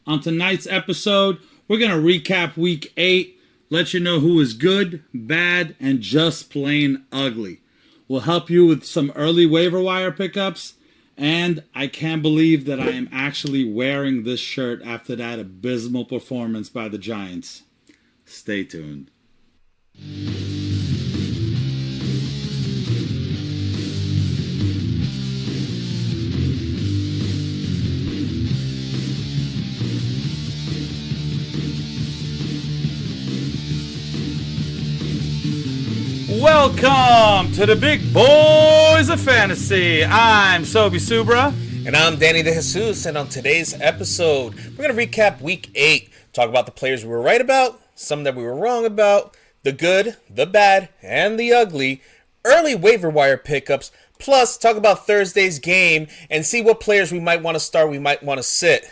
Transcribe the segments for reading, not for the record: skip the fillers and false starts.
On tonight's episode, we're going to recap Week 8, let you know who is good, bad, and just plain ugly. We'll help you with some early waiver wire pickups, and I can't believe that I am actually wearing this shirt after that abysmal performance by the Giants. Stay tuned. Welcome to the big boys of fantasy. I'm Sobi Subra. And I'm Danny De Jesus, and on today's episode, we're going to recap Week 8, talk about the players we were right about, some that we were wrong about, the good, the bad, and the ugly, early waiver wire pickups, plus talk about Thursday's game and see what players we might want to start, we might want to sit.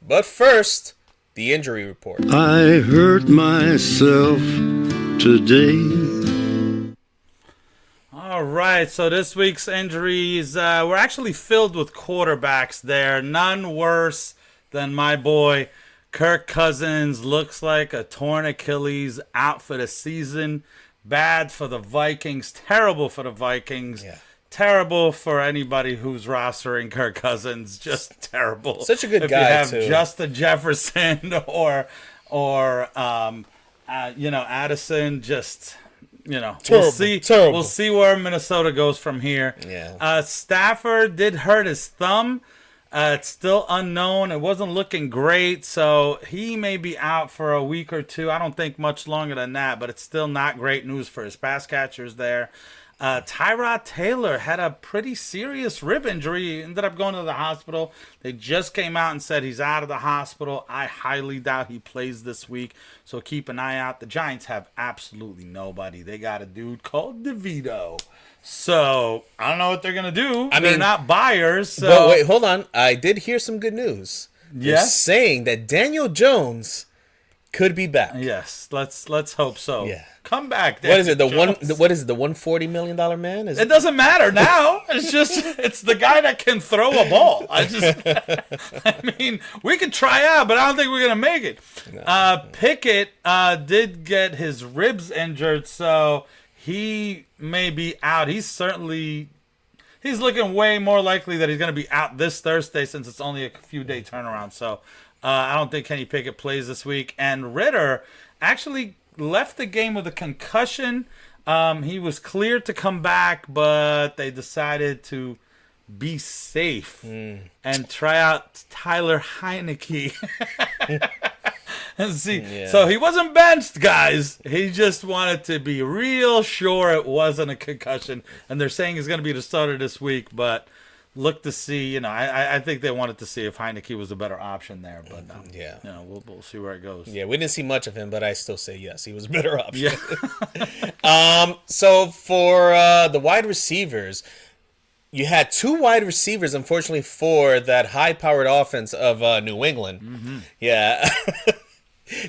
But first, the injury report. I hurt myself today. All right, so this week's injuries, we're actually filled with quarterbacks there. None worse than my boy Kirk Cousins. Looks like a torn Achilles, out for the season. Bad for the Vikings, terrible for the Vikings. Yeah. Terrible for anybody who's rostering Kirk Cousins. Just terrible. Such a good if guy, you have too. Justin Jefferson or Addison, just... Terrible, we'll see. terrible. We'll see where Minnesota goes from here. Yeah. Stafford did hurt his thumb. It's still unknown. It wasn't looking great, so he may be out for a week or two. I don't think much longer than that, but it's still not great news for his pass catchers there. Tyrod Taylor had a pretty serious rib injury. He ended up going to the hospital. They just came out and said he's out of the hospital. I highly doubt he plays this week, so keep an eye out. The Giants have absolutely nobody. They got a dude called DeVito. So, I don't know what they're going to do. They're not buyers. So. But wait, hold on. I did hear some good news. They're Yes? saying that Daniel Jones could be back. Yes, let's hope so. Yeah. Come back. What is it? Jones. What is it? The $140 million man? It doesn't matter now. It's the guy that can throw a ball. I mean, we could try out, but I don't think we're gonna make it. No. Pickett did get his ribs injured, so he may be out. He's looking way more likely that he's gonna be out this Thursday since it's only a few day turnaround. So I don't think Kenny Pickett plays this week. And Ritter actually left the game with a concussion. He was cleared to come back, but they decided to be safe and try out Tyler Heineke. And see, Yeah. So he wasn't benched, guys. He just wanted to be real sure it wasn't a concussion. And they're saying he's going to be the starter this week, but look to see, I think they wanted to see if Heineke was a better option there, but Yeah. We'll see where it goes. Yeah, we didn't see much of him, but I still say yes, he was a better option. Yeah. So for the wide receivers, you had two wide receivers, unfortunately, for that high-powered offense of New England. Mm-hmm. Yeah.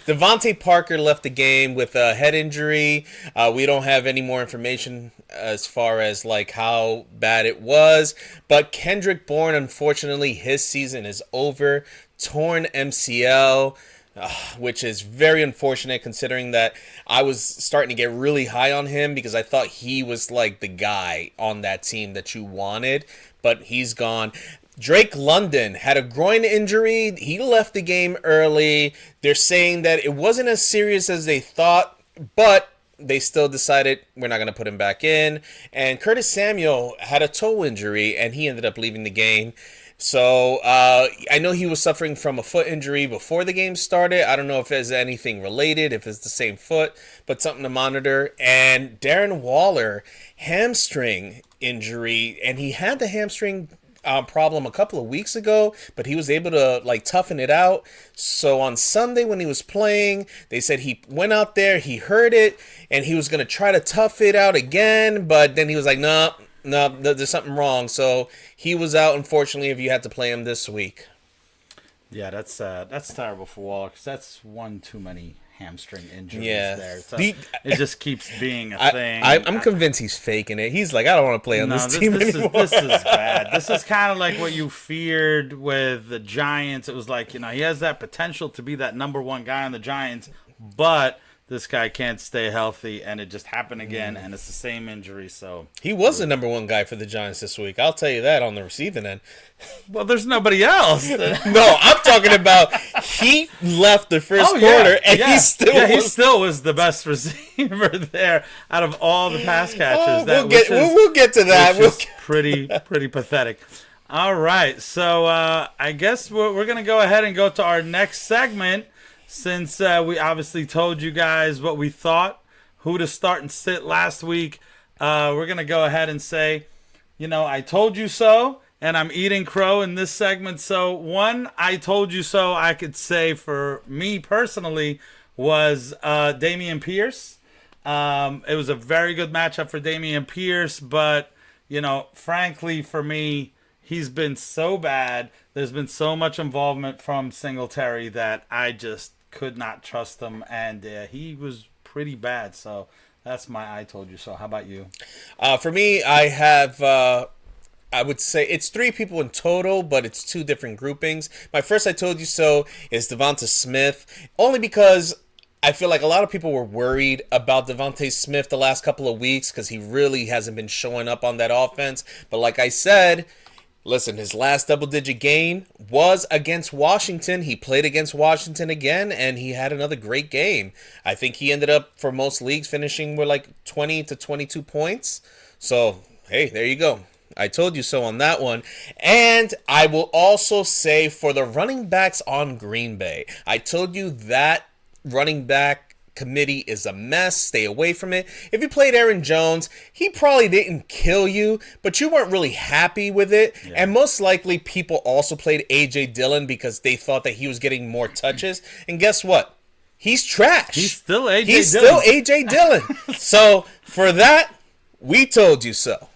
Devontae Parker left the game with a head injury. We don't have any more information as far as like how bad it was. But Kendrick Bourne, unfortunately, his season is over. Torn MCL, which is very unfortunate considering that I was starting to get really high on him because I thought he was like the guy on that team that you wanted. But he's gone. Drake London had a groin injury. He left the game early. They're saying that it wasn't as serious as they thought, but they still decided we're not going to put him back in. And Curtis Samuel had a toe injury, and he ended up leaving the game. So I know he was suffering from a foot injury before the game started. I don't know if there's anything related, if it's the same foot, but something to monitor. And Darren Waller, hamstring injury, and he had the hamstring problem a couple of weeks ago, but he was able to like toughen it out. So on Sunday when he was playing, they said he went out there, he heard it, and he was going to try to tough it out again, but then he was like, no, there's something wrong. So he was out, unfortunately, if you had to play him this week. Yeah, that's terrible for Waller because that's one too many hamstring injuries Yeah. there. So The- it just keeps being a thing. I'm convinced he's faking it. He's like, I don't want to play on this team anymore. This is bad. This is kind of like what you feared with the Giants. It was like, he has that potential to be that number one guy on the Giants, but this guy can't stay healthy, and it just happened again, and it's the same injury. So He was the number one guy for the Giants this week. I'll tell you that on the receiving end. well, there's nobody else. No, I'm talking about he left the first quarter, and he still was the best receiver there out of all the pass catchers. We'll get to that. Which is pretty pathetic. All right, so I guess we're gonna go ahead and go to our next segment. Since we obviously told you guys what we thought, who to start and sit last week, we're going to go ahead and say, I told you so, and I'm eating crow in this segment. So one I told you so I could say for me personally was Dameon Pierce. It was a very good matchup for Dameon Pierce, but, frankly, for me, he's been so bad. There's been so much involvement from Singletary that I just could not trust him, and he was pretty bad. So that's my I told you so. How about you? For me, I have, I would say it's 3 people in total, but it's 2 different groupings. My first I told you so is Devonta Smith, only because I feel like a lot of people were worried about Devonta Smith the last couple of weeks because he really hasn't been showing up on that offense. But like I said, listen, his last double-digit game was against Washington. He played against Washington again, and he had another great game. I think he ended up, for most leagues, finishing with like 20 to 22 points. So, hey, there you go. I told you so on that one. And I will also say for the running backs on Green Bay, I told you that running back committee is a mess. Stay away from it. If you played Aaron Jones, he probably didn't kill you, but you weren't really happy with it. Yeah. And most likely people also played A.J. Dillon because they thought that he was getting more touches. And guess what? He's trash. He's still A.J. Dillon. He's still A.J. Dillon. So for that, we told you so.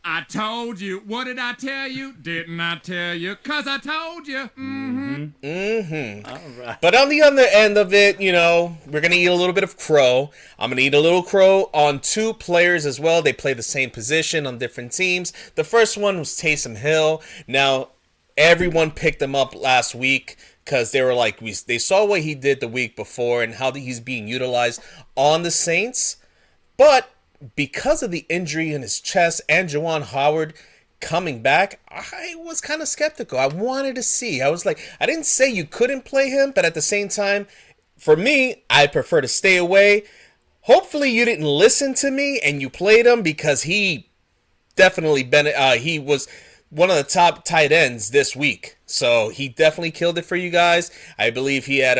I told you. What did I tell you? Didn't I tell you? 'Cause I told you. All right. But on the other end of it, we're going to eat a little bit of crow. I'm going to eat a little crow on 2 players as well. They play the same position on different teams. The first one was Taysom Hill. Now, everyone picked him up last week because they were like, they saw what he did the week before and how he's being utilized on the Saints. But because of the injury in his chest and Juwan Howard coming back, I was kind of skeptical. I wanted to see. I was like, I didn't say you couldn't play him, but at the same time, for me, I prefer to stay away. Hopefully you didn't listen to me and you played him because he definitely he was one of the top tight ends this week. So he definitely killed it for you guys. I believe he had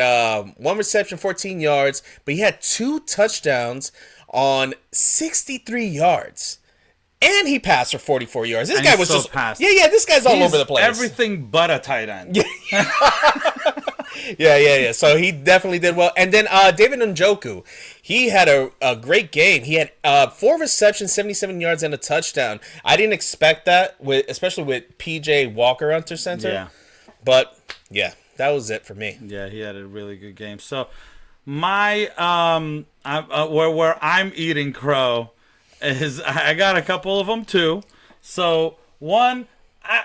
1 reception, 14 yards, but he had 2 touchdowns on 63 yards. And he passed for 44 yards. This guy was just passed. Yeah, this guy's all over the place. Everything but a tight end. Yeah. So he definitely did well. And then David Njoku, he had a great game. He had 4 receptions, 77 yards, and a touchdown. I didn't expect that, especially with P.J. Walker under center. Yeah. But, yeah, that was it for me. Yeah, he had a really good game. So my where I'm eating crow is I got a couple of them too. So one,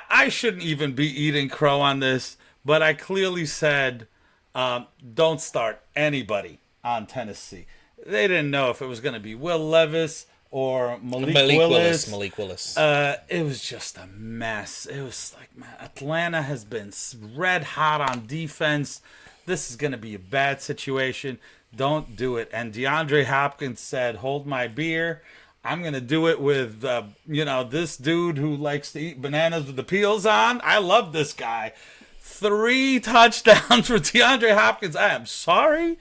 I shouldn't even be eating crow on this, but I clearly said don't start anybody on Tennessee. They didn't know if it was going to be Will Levis or Malik Willis. Malik Willis. It was just a mess. It was like, man, Atlanta has been red hot on defense. This is going to be a bad situation. Don't do it. And DeAndre Hopkins said, hold my beer. I'm going to do it with, this dude who likes to eat bananas with the peels on. I love this guy. 3 touchdowns for DeAndre Hopkins. I am sorry.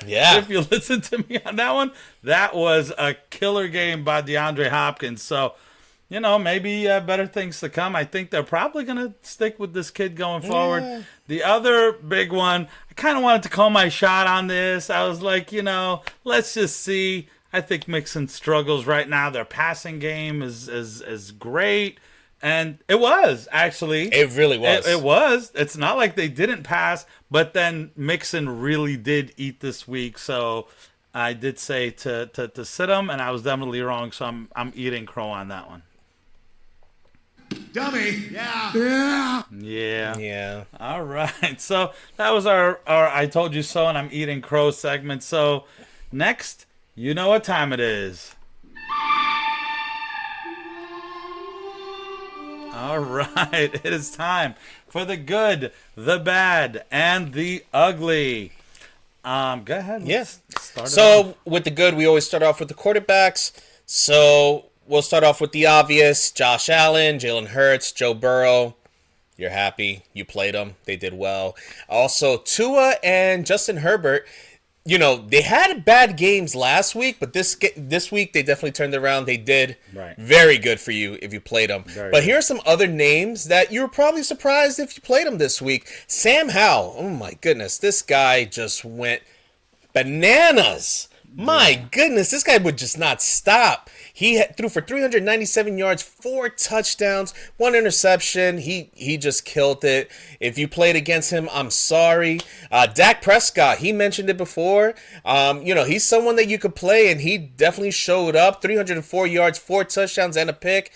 Yeah. If you listen to me on that one, that was a killer game by DeAndre Hopkins. So, maybe better things to come. I think they're probably going to stick with this kid going forward. Yeah. The other big one, I kind of wanted to call my shot on this. I was like, let's just see. I think Mixon struggles right now. Their passing game is great. And it was actually. It really was. It was. It's not like they didn't pass, but then Mixon really did eat this week. So I did say to sit him, and I was definitely wrong. So I'm eating crow on that one. Dummy. Yeah. Yeah. All right. So that was our I told you so, and I'm eating crow segment. So next, you know what time it is. All right, it is time for the good, the bad, and the ugly. Go ahead. Yes. Start it off. So with the good, we always start off with the quarterbacks. So we'll start off with the obvious: Josh Allen, Jalen Hurts, Joe Burrow. You're happy. You played them. They did well. Also, Tua and Justin Herbert. You know, they had bad games last week, but this week they definitely turned around. They did very good for you if you played them. But here are some other names that you were probably surprised if you played them this week. Sam Howell. Oh, my goodness. This guy just went bananas. My goodness, this guy would just not stop. He threw for 397 yards, 4 touchdowns, 1 interception. He just killed it. If you played against him, I'm sorry. Dak Prescott, he mentioned it before. He's someone that you could play, and he definitely showed up. 304 yards, 4 touchdowns, and a pick.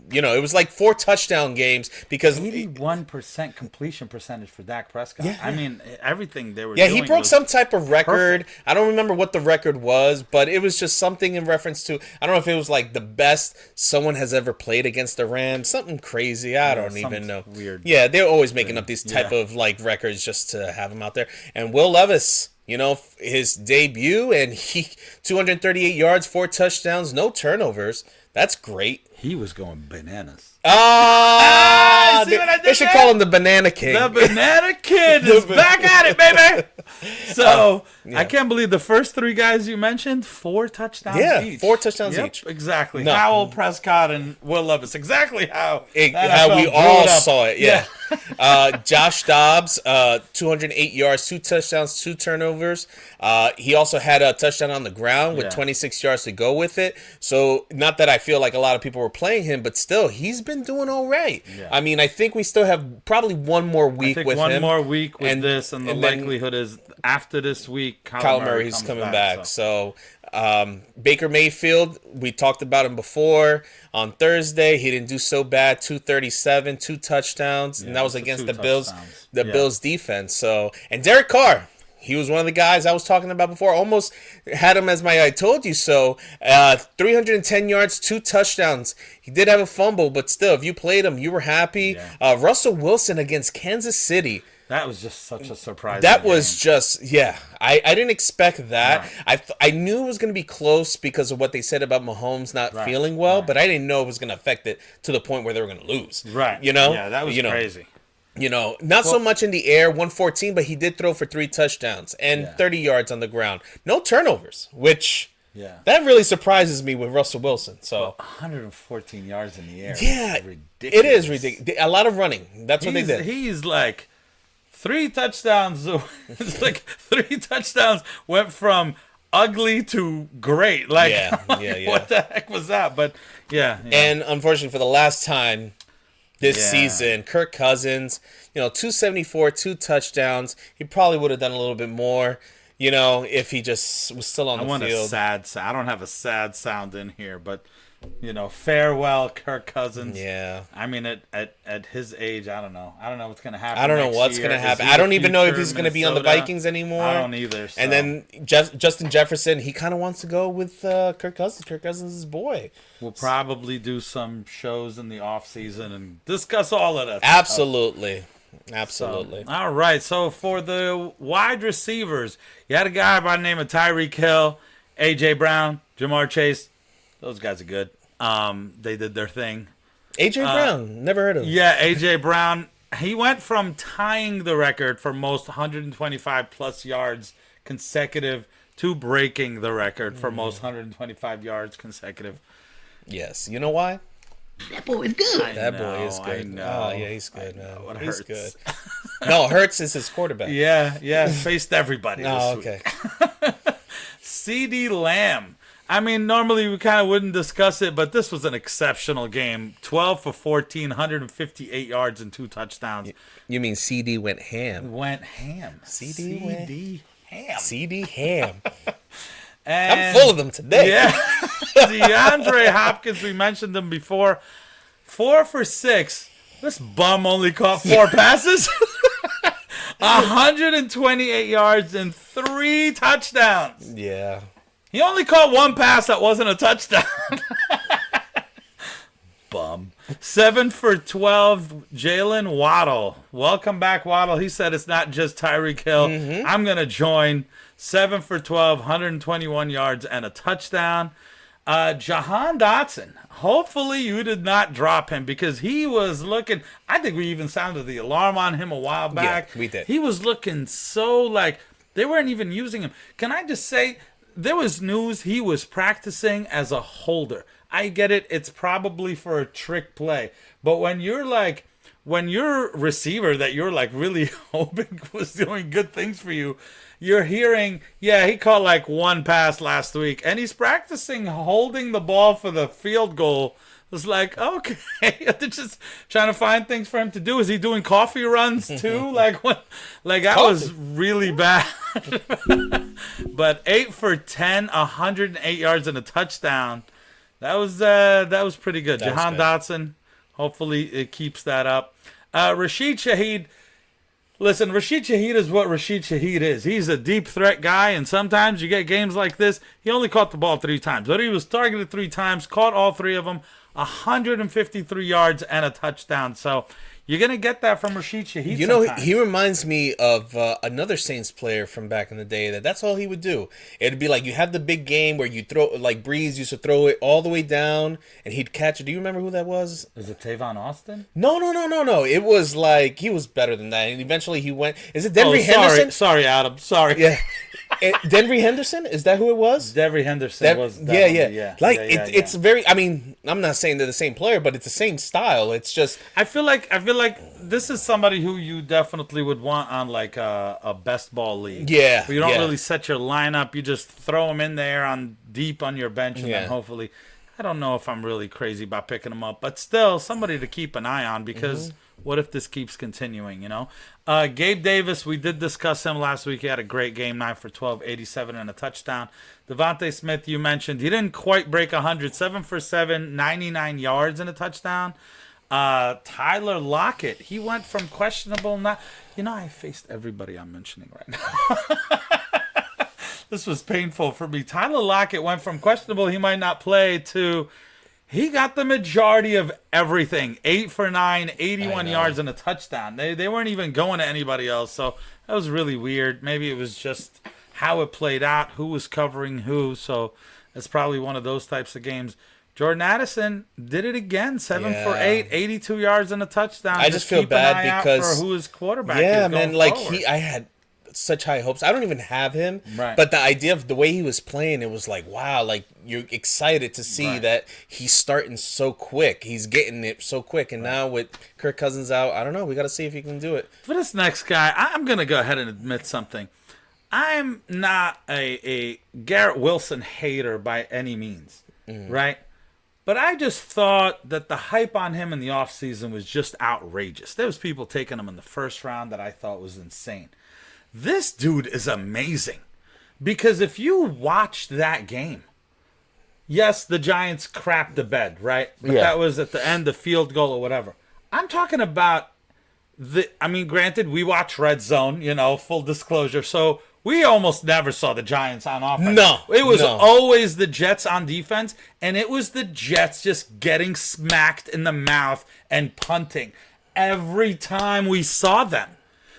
It was like 4 touchdown games because 81% completion percentage for Dak Prescott. Yeah. I mean, everything they were doing. Yeah, he broke some type of record. Perfect. I don't remember what the record was, but it was just something in reference to, I don't know if it was like the best someone has ever played against the Rams. Something crazy. I don't even know. Weird. Yeah, they're always making up these type of like records just to have him out there. And Will Levis, his debut, and he 238 yards, 4 touchdowns, no turnovers. That's great. He was going bananas. See what I did? They should call him the Banana King. The Banana Kid is back at it, baby. So I can't believe the first 3 guys you mentioned, 4 touchdowns each. 4 touchdowns each. Exactly. No. Howell, Prescott, and Will Levis. Exactly how we all saw it. Yeah. Josh Dobbs, 208 yards, 2 touchdowns, 2 turnovers. He also had a touchdown on the ground with 26 yards to go with it. So not that I feel like a lot of people were playing him, but still, he's been doing all right. Yeah. I mean, I think we still have probably one more week with him. One more week with this, and the likelihood is after this week, Kyler Murray's coming back. So Baker Mayfield, we talked about him before. On Thursday, he didn't do so bad. 237, 2 touchdowns, and that was against the Bills, Bills defense. So, and Derek Carr, he was one of the guys I was talking about before. Almost had him as my I told you so. 310 yards, 2 touchdowns. He did have a fumble, but still, if you played him, you were happy. Yeah. Russell Wilson against Kansas City. That was just such a surprise. That was just, I didn't expect that. No. I knew it was going to be close because of what they said about Mahomes not feeling well, but I didn't know it was going to affect it to the point where they were going to lose. Right. Yeah, that was crazy. Not so much in the air, 114, but he did throw for 3 touchdowns and 30 yards on the ground. No turnovers, which that really surprises me with Russell Wilson. So 114 yards in the air. Yeah, ridiculous. It is ridiculous. A lot of running. That's what they did. He's like 3 touchdowns. It's like 3 touchdowns went from ugly to great. Like, what the heck was that? But And unfortunately, for the last time this season, Kirk Cousins, 274, 2 touchdowns. He probably would have done a little bit more, if he just was still on the field. I don't have a sad sound in here, but farewell, Kirk Cousins. Yeah. I mean, at his age, I don't know. I don't know what's gonna happen. I don't know what's gonna happen. I don't even know if he's gonna be on the Vikings anymore. I don't either. So. And then Justin Jefferson, he kind of wants to go with Kirk Cousins. Kirk Cousins is his boy. We'll probably do some shows in the off season and discuss all of that. Absolutely. Absolutely. So, all right. So for the wide receivers, you had a guy by the name of Tyreek Hill, A.J. Brown, Jamar Chase. Those guys are good. They did their thing. A.J. Brown, never heard of him. Yeah, A.J. Brown. He went from tying the record for most 125 plus yards consecutive to breaking the record for most 125 yards consecutive. Yes. You know why? That boy is good. That boy is good. I know. Oh, yeah, he's good, man. He's Hurts. good. No, Hurts is his quarterback. Yeah, faced everybody Oh, this okay. week. CeeDee Lamb. I mean, normally we kind of wouldn't discuss it, but this was an exceptional game. 12 for 14, 158 yards and 2 touchdowns. You mean CD went ham? Went ham. CD went ham. CD ham. And, I'm full of them today. Yeah. DeAndre Hopkins, we mentioned him before. 4 for 6. This bum only caught 4 passes. 128 yards and 3 touchdowns. Yeah. He only caught 1 pass that wasn't a touchdown. Bum. 7 for 12, Jalen Waddle. Welcome back, Waddle. He said it's not just Tyreek Hill. I'm going to join. 7 for 12, 121 yards and a touchdown. Jahan Dotson. Hopefully you did not drop him because he was looking. I think we even sounded the alarm on him a while back. Yeah, we did. He was looking so like they weren't even using him. Can I just say there was news he was practicing as a holder. I get it. It's probably for a trick play. But when your receiver that you're like really hoping was doing good things for you, you're hearing, yeah, he caught like 1 pass last week, and he's practicing holding the ball for the field goal. It was like, okay, they're just trying to find things for him to do. Is he doing coffee runs too? Like what? Like that was really bad. But 8 for 10, 108 yards and a touchdown. That was pretty good. Jahan Dotson. Hopefully it keeps that up. Rashid Shaheed. Listen, Rashid Shaheed is what Rashid Shaheed is. He's a deep threat guy, and sometimes you get games like this. He only caught the ball 3 times, but he was targeted 3 times, caught all 3 of them, 153 yards and a touchdown. So you're going to get that from Rashid Shaheed. You know, he reminds me of another Saints player from back in the day. That's all he would do. It'd be like you have the big game where you throw, like Breeze used to throw it all the way down, and he'd catch it. Do you remember who that was? Is it Tavon Austin? No. It was like he was better than that, and eventually he went. Is it Denry Henderson? Sorry, Adam. Sorry. Yeah. Denry Henderson? Is that who it was? Denry Henderson was. Yeah. Like it's very. I mean, I'm not saying they're the same player, but it's the same style. It's just. I feel like this is somebody who you definitely would want on like a best ball league. Yeah. Where you don't really set your lineup. You just throw them in there on deep on your bench, and then hopefully. I don't know if I'm really crazy about picking them up, but still somebody to keep an eye on because what if this keeps continuing, you know? Gabe Davis, we did discuss him last week. He had a great game, 9 for 12, 87 and a touchdown. Devontae Smith, you mentioned. He didn't quite break 100, 7 for 7, 99 yards and a touchdown. Tyler Lockett, he went from questionable. I faced everybody I'm mentioning right now. This was painful for me. Tyler Lockett went from questionable, he might not play, to he got the majority of everything. 8 for 9, 81 yards and a touchdown. They weren't even going to anybody else, so that was really weird. Maybe it was just how it played out, who was covering who, so it's probably one of those types of games. Jordan Addison did it again, 7 for 8, 82 yards and a touchdown. I just feel bad because for who his quarterback is. Yeah, man, like forward. I had such high hopes. I don't even have him, right. But the idea of the way he was playing, it was like, wow, like you're excited to see that he's starting so quick. He's getting it so quick, and now with Kirk Cousins out, I don't know. We got to see if he can do it. For this next guy, I'm gonna go ahead and admit something. I'm not a Garrett Wilson hater by any means, right? But I just thought that the hype on him in the offseason was just outrageous. There was people taking him in the first round that I thought was insane. This dude is amazing because if you watched that game, yes, the Giants crapped the bed, right? But that was at the end, the field goal or whatever. I'm talking about granted, we watch Red Zone, full disclosure. So we almost never saw the Giants on offense. No. It was always the Jets on defense, and it was the Jets just getting smacked in the mouth and punting every time we saw them.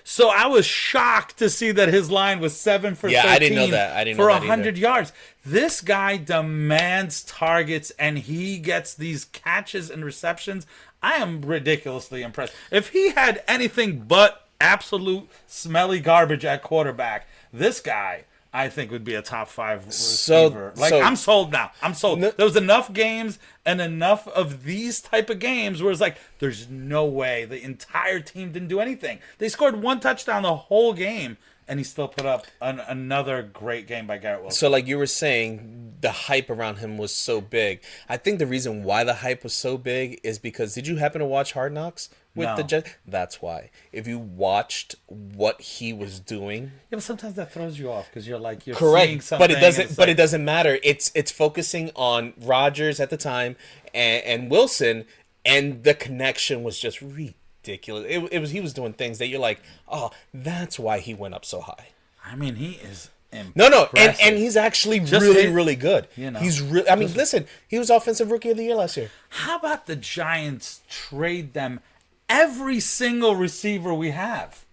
So I was shocked to see that his line was 7 for 13 I didn't know that. I didn't for know that 100 yards. This guy demands targets, and he gets these catches and receptions. I am ridiculously impressed. If he had anything but absolute smelly garbage at quarterback, this guy, I think would be a top 5 So- receiver. so- I'm sold now. I'm sold. No- There was enough games and enough of these type of games where it's like, there's no way the entire team didn't do anything. They scored 1 touchdown the whole game, and he still put up another great game by Garrett Wilson. So, like you were saying, the hype around him was so big. I think the reason why the hype was so big is because, did you happen to watch Hard Knocks with No. the Jets? That's why. If you watched what he was doing, Yeah, but sometimes that throws you off because you're seeing correct, something. but it doesn't. and it's But like- it doesn't matter. It's focusing on Rodgers at the time and Wilson, and the connection was just ridiculous. It was he was doing things that you're like, oh, that's why he went up so high. I mean, he is. No, impressive. and he's actually Just really, hit- really good. you know. He's really. I mean, listen, he was offensive rookie of the year last year. How about the Giants trade them every single receiver we have?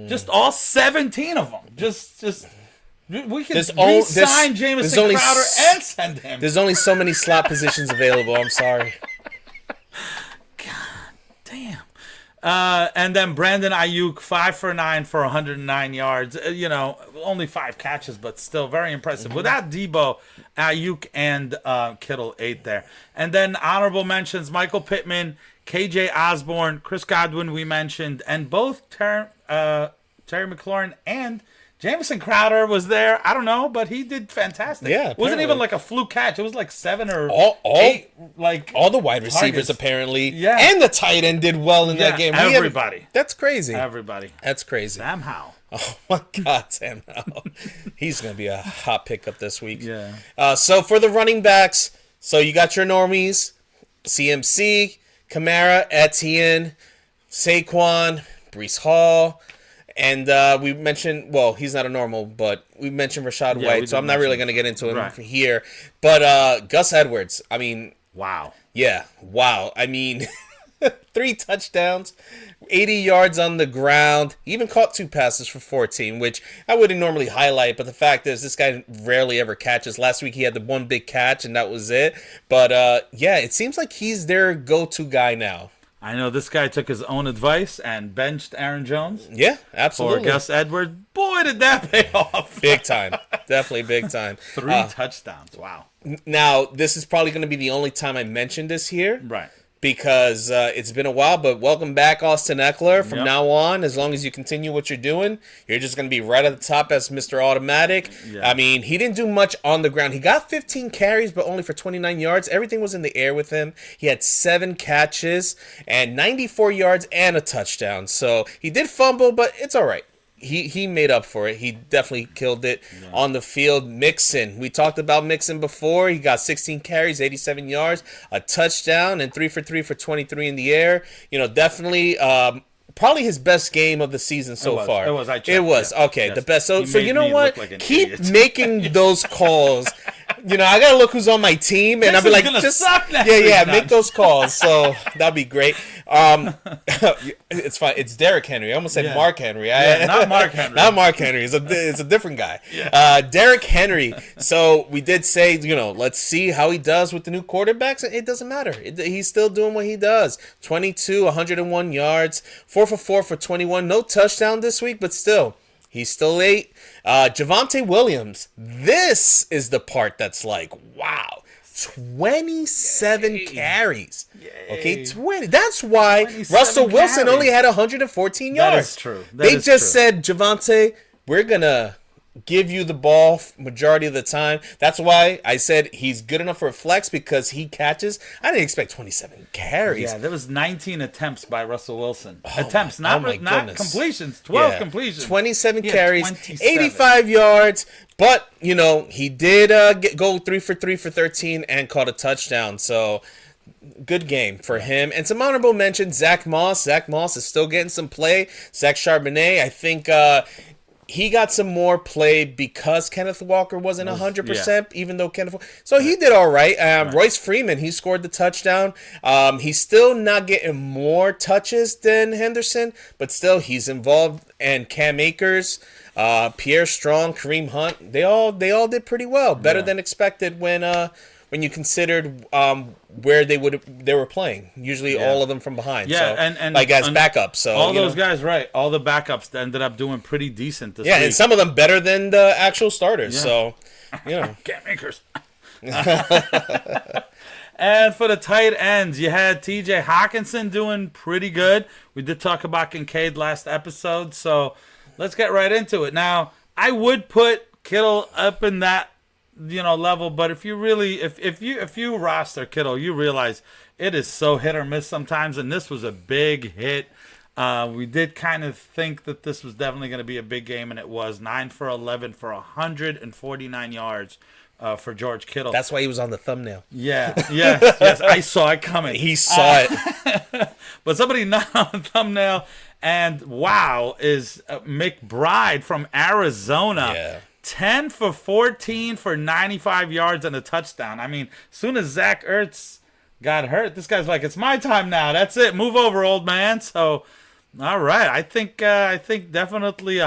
Just all 17 of them. Just we can re-sign Jamison Crowder and send him. There's only so many slot positions available. I'm sorry. Damn. And then Brandon Ayuk, 5 for 9 for 109 yards. Only 5 catches, but still very impressive. Without Debo, Ayuk and Kittle 8 there. And then honorable mentions: Michael Pittman, KJ Osborne, Chris Godwin we mentioned, and both Terry McLaurin and Jamison Crowder was there. I don't know, but he did fantastic. Yeah, it wasn't apparently. even like a fluke catch. It was like 7 or All- 8. Like All the wide receivers targets. apparently, Yeah. and the tight end did well in that Yeah, game. everybody. That's crazy. Everybody. That's crazy. Sam Howell. Oh my God, Sam Howell. He's gonna be a hot pickup this week. Yeah. So for the running backs, so you got your normies: CMC, Kamara, Etienne, Saquon, Brees Hall. And we mentioned, well, he's not a normal, but we mentioned Rashad Yeah, we White, did so I'm not really mention going to get into him Right. here. But Gus Edwards, I mean, Wow. yeah, wow. I mean, 3 touchdowns, 80 yards on the ground. He even caught 2 passes for 14, which I wouldn't normally highlight. But the fact is, this guy rarely ever catches. Last week he had the one big catch, and that was it. But yeah, it seems like he's their go-to guy now. I know this guy took his own advice and benched Aaron Jones Yeah, for absolutely. Gus Edwards. Boy, did that pay off. Big time. Definitely big time. 3 touchdowns. Wow. Now, this is probably going to be the only time I mention this here. Right. Because it's been a while, but welcome back, Austin Eckler. From Yep. now on, as long as you continue what you're doing, you're just going to be right at the top as Mr. Automatic. Yeah. I mean, he didn't do much on the ground. He got 15 carries, but only for 29 yards. Everything was in the air with him. He had 7 catches and 94 yards and a touchdown. So he did fumble, but it's all right. He made up for it. He definitely killed it on the field. Mixon. We talked about Mixon before. He got 16 carries, 87 yards, a touchdown, and 3 for 3 for 23 in the air. Definitely probably his best game of the season so was. far. It was. I checked, It was. yeah. Okay, Yes. the best. So He so made you know me what? look like an Keep idiot. making those calls. I gotta look who's on my team, and I'll be Mixon's like, gonna just suck next yeah, week. make those calls. So that'd be great. It's fine. It's Derrick Henry. I almost said Yeah. Mark Henry. Yeah, not Mark Henry. Not Mark Henry. It's a different guy. Derrick Henry. So we did say, let's see how he does with the new quarterbacks. It doesn't matter. He's still doing what he does. 22, 101 yards, 4 for 4 for 21. No touchdown this week, but still. He's still 8. Javonte Williams. This is the part that's like, wow. 27 carries. Okay, 20. That's why 27 Russell Wilson carries. only had 114 That yards. is true. That They is just true. said, Javonte, we're going to give you the ball majority of the time. That's why I said he's good enough for a flex because he catches. I didn't expect 27 carries. Yeah, there was 19 attempts by Russell Wilson. Attempts, not my not goodness. completions. 12 Yeah. completions. 27 He had carries, 27. 85 yards. But, he did go 3 for 3 for 13 and caught a touchdown. So, good game for him. And some honorable mentions, Zach Moss. Zach Moss is still getting some play. Zach Charbonnet, I think he got some more play because Kenneth Walker wasn't 100%, even though so he did all right. Royce Freeman, he scored the touchdown. He's still not getting more touches than Henderson, but still he's involved. And Cam Akers, Pierre Strong, Kareem Hunt, they all did pretty well, better than expected when when you considered where they were playing. Usually all of them from behind. Yeah, so, and like as backups. So all those guys, right? All the backups ended up doing pretty decent this week. and some of them better than the actual starters. Yeah. So, Can't makers. And for the tight ends, you had T.J. Hawkinson doing pretty good. We did talk about Kincaid last episode, so let's get right into it. Now, I would put Kittle up in that level, but if you really if you roster Kittle, you realize it is so hit or miss sometimes, and this was a big hit. We did kind of think that this was definitely going to be a big game, and it was 9 for 11 for 149 yards. For George Kittle. that's why he was on the thumbnail. Yeah, yes, I saw it coming. He saw it. But somebody not on the thumbnail, and wow, is McBride from Arizona. Yeah. 10 for 14 for 95 yards and a touchdown. I mean, as soon as Zach Ertz got hurt, this guy's like, it's my time now. That's it. Move over, old man. So, all right. I think definitely definitely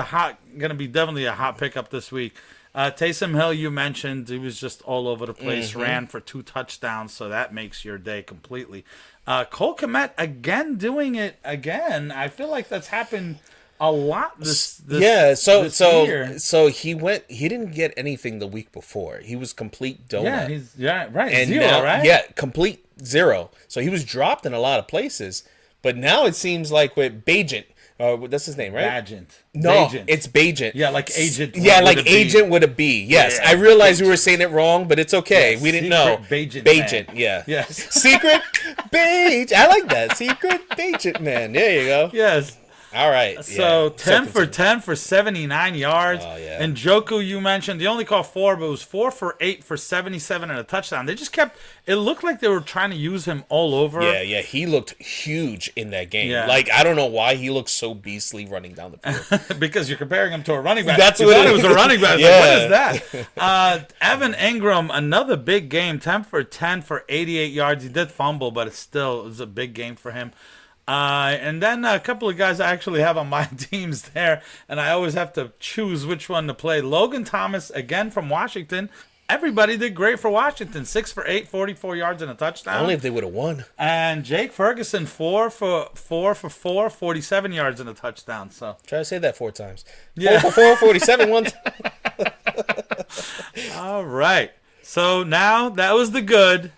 a hot pickup this week. Taysom Hill, you mentioned, he was just all over the place, ran for 2 touchdowns, so that makes your day completely. Cole Kmet again doing it again. I feel like that's happened a lot this year. So he didn't get anything the week before. He was complete donut. Right. And 0, now, right? Yeah, complete 0. So he was dropped in a lot of places. But now it seems like with Bajent, that's his name, right? Bagent. No, Bagent. it's Bajent. Yeah, like agent. Yeah, with like a B. agent with a B. Yes, Yeah, I realized we were saying it wrong, but it's okay. Yeah, we didn't know. Bajent Bajent, man. yeah. Yes. Secret Bajent. I like that. Secret Bajent man. There you go. Yes. All right. So yeah. 10 for 10 for 79 yards. Oh, yeah. And Njoku, you mentioned, they only caught 4, but it was 4 for 8 for 77 and a touchdown. They just kept, it looked like they were trying to use him all over. Yeah. He looked huge in that game. Yeah. Like, I don't know why he looked so beastly running down the field. Because you're comparing him to a running back. That's You what thought it it was a running back. Yeah. Like, what is that? Evan Ingram, another big game, 10 for 10 for 88 yards. He did fumble, but it was a big game for him. And then a couple of guys I actually have on my teams there, and I always have to choose which one to play. Logan Thomas, again from Washington. Everybody did great for Washington. 6 for 8, 44 yards and a touchdown. Only if they would have won. And Jake Ferguson, 4 for 4, 47 yards and a touchdown. So Try to say that 4 times. Yeah. 4 for 4, 47 once. all right. So now that was the good,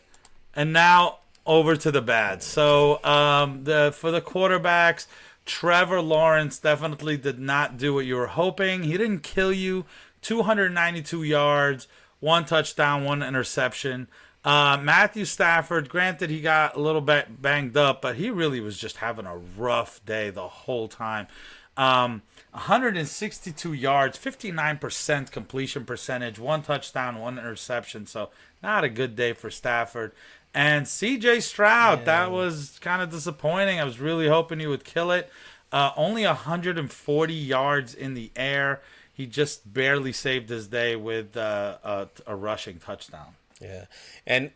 and now over to the bad. So for the quarterbacks, Trevor Lawrence definitely did not do what you were hoping. He didn't kill you. 292 yards, 1 touchdown, 1 interception. Matthew Stafford, granted he got a little bit banged up, but he really was just having a rough day the whole time. 162 yards, 59% completion percentage, 1 touchdown, 1 interception. So not a good day for Stafford. And C.J. Stroud, that was kind of disappointing. I was really hoping he would kill it. Only 140 yards in the air. He just barely saved his day with a rushing touchdown. Yeah. And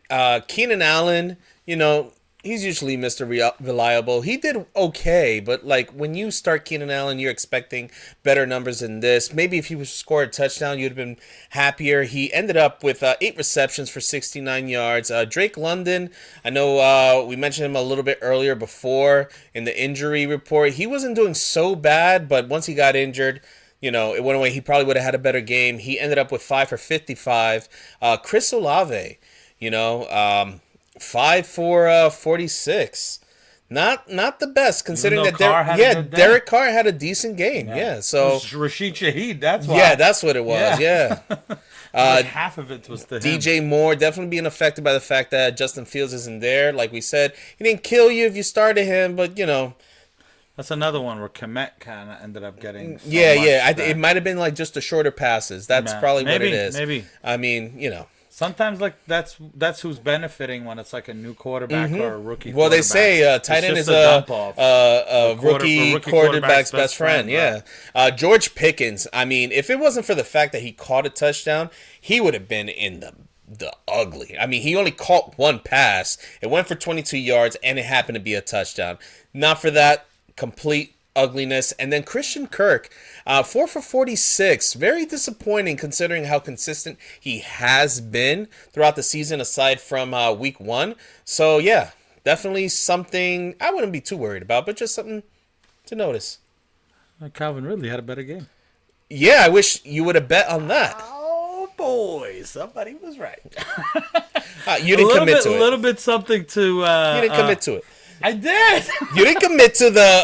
Keenan Allen, he's usually Mr. Reliable. He did okay, but like when you start Keenan Allen, you're expecting better numbers than this. Maybe if he was scored a touchdown, you'd have been happier. He ended up with 8 receptions for 69 yards. Drake London, I know we mentioned him a little bit earlier before in the injury report. He wasn't doing so bad, but once he got injured, it went away. He probably would have had a better game. He ended up with 5 for 55. Chris Olave, 5 for 46. Not the best considering that Derek Carr had a decent game. Yeah, so Rashid Shaheed, that's why. Yeah, that's what it was. Yeah. Like half of it was to him. DJ Moore definitely being affected by the fact that Justin Fields isn't there. Like we said, he didn't kill you if you started him, but That's another one where Komet kind of ended up getting. It might have been like just the shorter passes. That's probably what it is. Maybe. I mean, Sometimes like that's who's benefiting when it's like a new quarterback or a rookie. Well, they say tight end is a rookie quarterback's best friend. Yeah. George Pickens. I mean, if it wasn't for the fact that he caught a touchdown, he would have been in the ugly. I mean, he only caught 1 pass. It went for 22 yards, and it happened to be a touchdown. Not for that, complete ugliness. And then Christian Kirk, 4 for 46. Very disappointing considering how consistent he has been throughout the season aside from week 1. So, yeah, definitely something I wouldn't be too worried about, but just something to notice. Calvin Ridley had a better game. Yeah, I wish you would have bet on that. Oh, boy. Somebody was right. You didn't commit to it. A little bit something to... You didn't commit to it. I did. You didn't commit to the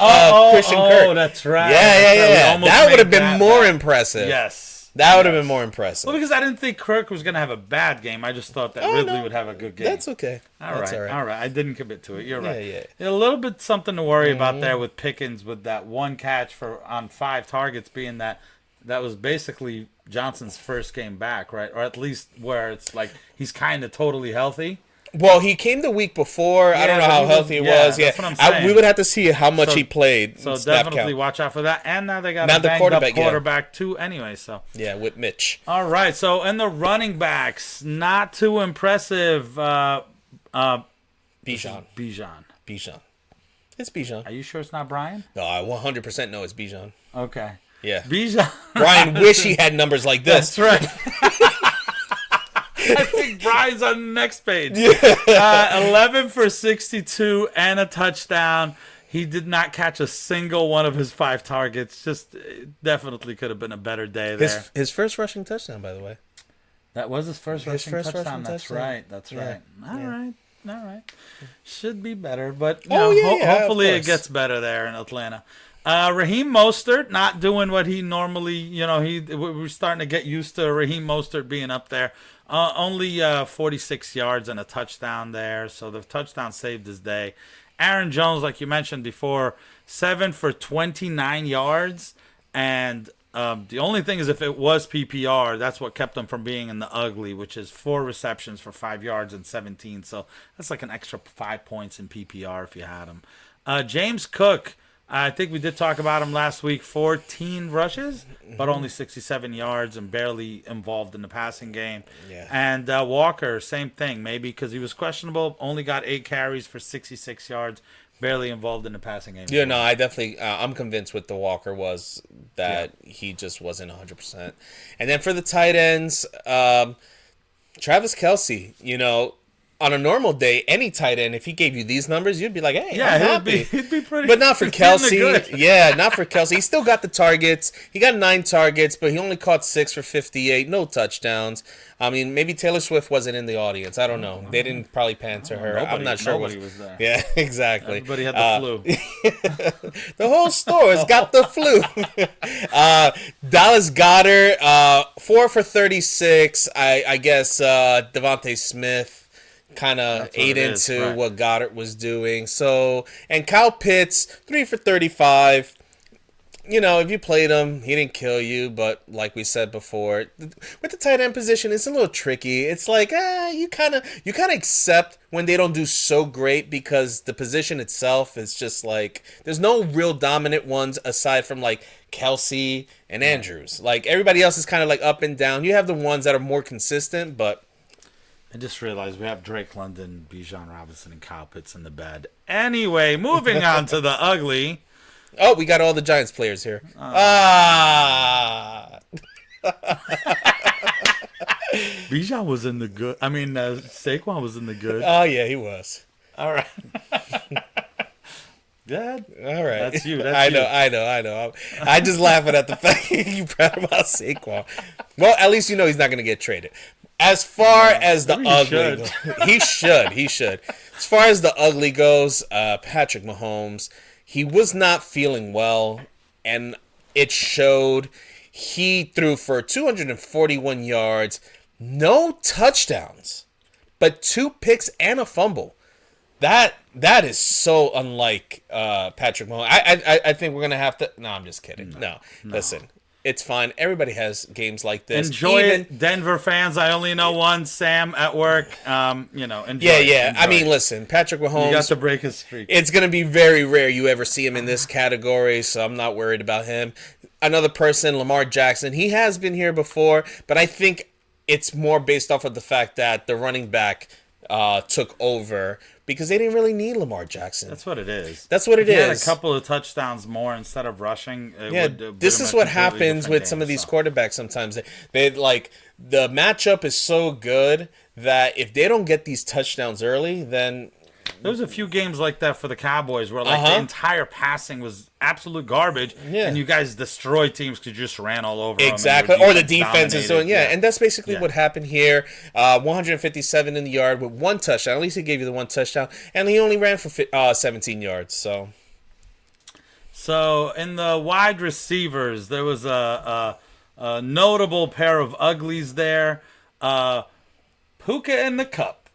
Christian Kirk. Oh, that's right. Yeah. That would have been more impressive. Yes. That would have been more impressive. Well, because I didn't think Kirk was going to have a bad game. I just thought that Ridley would have a good game. That's okay. All right. I didn't commit to it. You're right. Yeah. A little bit something to worry about there with Pickens with that one catch on 5 targets being that was basically Johnson's first game back, right? Or at least where it's like he's kind of totally healthy. Well, he came the week before. I don't know how healthy he was. Yeah, that's what I'm saying. We would have to see how much he played. So snap definitely count. watch out for that. And now they got Now a the banged up quarterback, quarterback too anyway. So yeah, with Mitch. All right. So in the running backs, not too impressive. Bijan. Bijan. It's Bijan. Are you sure it's not Brian? No, I 100% know it's Bijan. Okay. Yeah. Bijan. Brian wish he had numbers like this. That's right. I think Brian's on the next page. Yeah. 11 for 62 and a touchdown. He did not catch a single one of his 5 targets. Just definitely could have been a better day there. His first rushing touchdown, by the way. That was his first rushing touchdown. That's touchdown. right. All right. Should be better, but hopefully it gets better there in Atlanta. Raheem Mostert not doing what he normally, we're starting to get used to Raheem Mostert being up there. Only 46 yards and a touchdown there, so the touchdown saved his day. Aaron Jones, like you mentioned before, 7 for 29 yards, and the only thing is if it was PPR, that's what kept him from being in the ugly, which is 4 receptions for 5 yards and 17, so that's like an extra 5 points in PPR if you had him. James Cook, I think we did talk about him last week. 14 rushes, but only 67 yards and barely involved in the passing game. Yeah. And Walker, same thing. Maybe because he was questionable, only got 8 carries for 66 yards, barely involved in the passing game. Yeah, no, I definitely, I'm convinced what the Walker was that he just wasn't 100%. And then for the tight ends, Travis Kelce, on a normal day, any tight end, if he gave you these numbers, you'd be like, hey, I'm happy. He'd be pretty. But not for Kelce. Yeah, not for Kelce. He still got the targets. He got 9 targets, but he only caught 6 for 58. No touchdowns. I mean, maybe Taylor Swift wasn't in the audience. I don't know. They didn't probably pan to her. I'm not sure. Nobody was there. Yeah, exactly. Everybody had the flu. The whole store has got the flu. Dallas Goedert, 4 for 36. I guess Devontae Smith kind of ate into what Goddard was doing. So, and Kyle Pitts, 3 for 35. If you played him, he didn't kill you, but like we said before, with the tight end position, it's a little tricky. It's like, you kind of accept when they don't do so great because the position itself is just like, there's no real dominant ones aside from like Kelsey and Andrews. Like everybody else is kind of like up and down. You have the ones that are more consistent, but I just realized we have Drake London, Bijan Robinson, and Kyle Pitts in the bed. Anyway, moving on to the ugly. Oh, we got all the Giants players here. Bijan was in the good. I mean, Saquon was in the good. Oh, yeah, he was. All right. Good. All right. That's you. I know. I just laughing at the fact you proud about Saquon. Well, at least he's not going to get traded. As far as the ugly goes, he should. As far as the ugly goes, Patrick Mahomes, he was not feeling well, and it showed. He threw for 241 yards, no touchdowns, but 2 picks and a fumble. That is so unlike Patrick Mahomes. I think we're gonna have to. No, I'm just kidding. No. Listen. It's fine. Everybody has games like this. Enjoy it, Denver fans. I only know one, Sam at work. Enjoy. Yeah. Enjoy. I mean, listen, Patrick Mahomes. You got to break his streak. It's going to be very rare you ever see him in this category, so I'm not worried about him. Another person, Lamar Jackson. He has been here before, but I think it's more based off of the fact that the running back took over because they didn't really need Lamar Jackson. That's what it is. That's what it If he had is. a couple of touchdowns more instead of rushing. This is what happens with some of these quarterbacks sometimes. They like the matchup is so good that if they don't get these touchdowns early, then there was a few games like that for the Cowboys where like the entire passing was absolute garbage, and you guys destroyed teams because you just ran all over exactly, them. or the defense is doing and that's basically Yeah. what happened here. 157 in the yard with one touchdown. At least he gave you the one touchdown, and he only ran for 17 yards. So in the wide receivers, there was a notable pair of uglies there. Puka in the cup.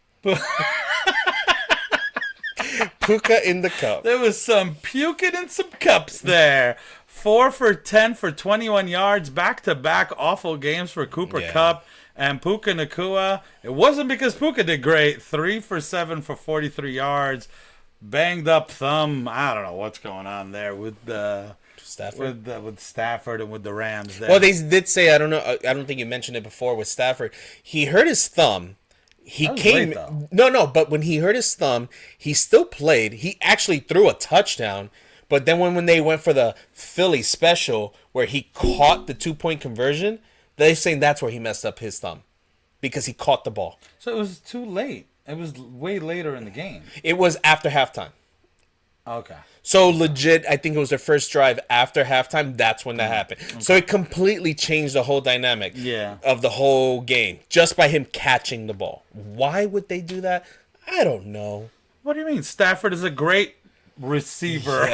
Puka in the cup. There was some puking in some cups there. 4 for 10 for 21 yards, back-to-back awful games for Cooper Kupp and Puka Nacua. It wasn't because Puka did great. 3 for 7 for 43 yards. Banged up thumb. I don't know what's going on there with Stafford. with Stafford and with the Rams there. Well, they did say, I don't know, I don't think you mentioned it before with Stafford. He hurt his thumb. He came late, though. No, but when he hurt his thumb, he still played. He actually threw a touchdown. But then when they went for the Philly special where he caught the 2-point conversion, they're saying that's where he messed up his thumb because he caught the ball. So it was too late. It was way later in the game. It was after halftime. Okay. So legit, I think it was their first drive after halftime. That's when that happened. Okay. So it completely changed the whole dynamic of the whole game just by him catching the ball. Why would they do that? I don't know. What do you mean? Stafford is a great receiver.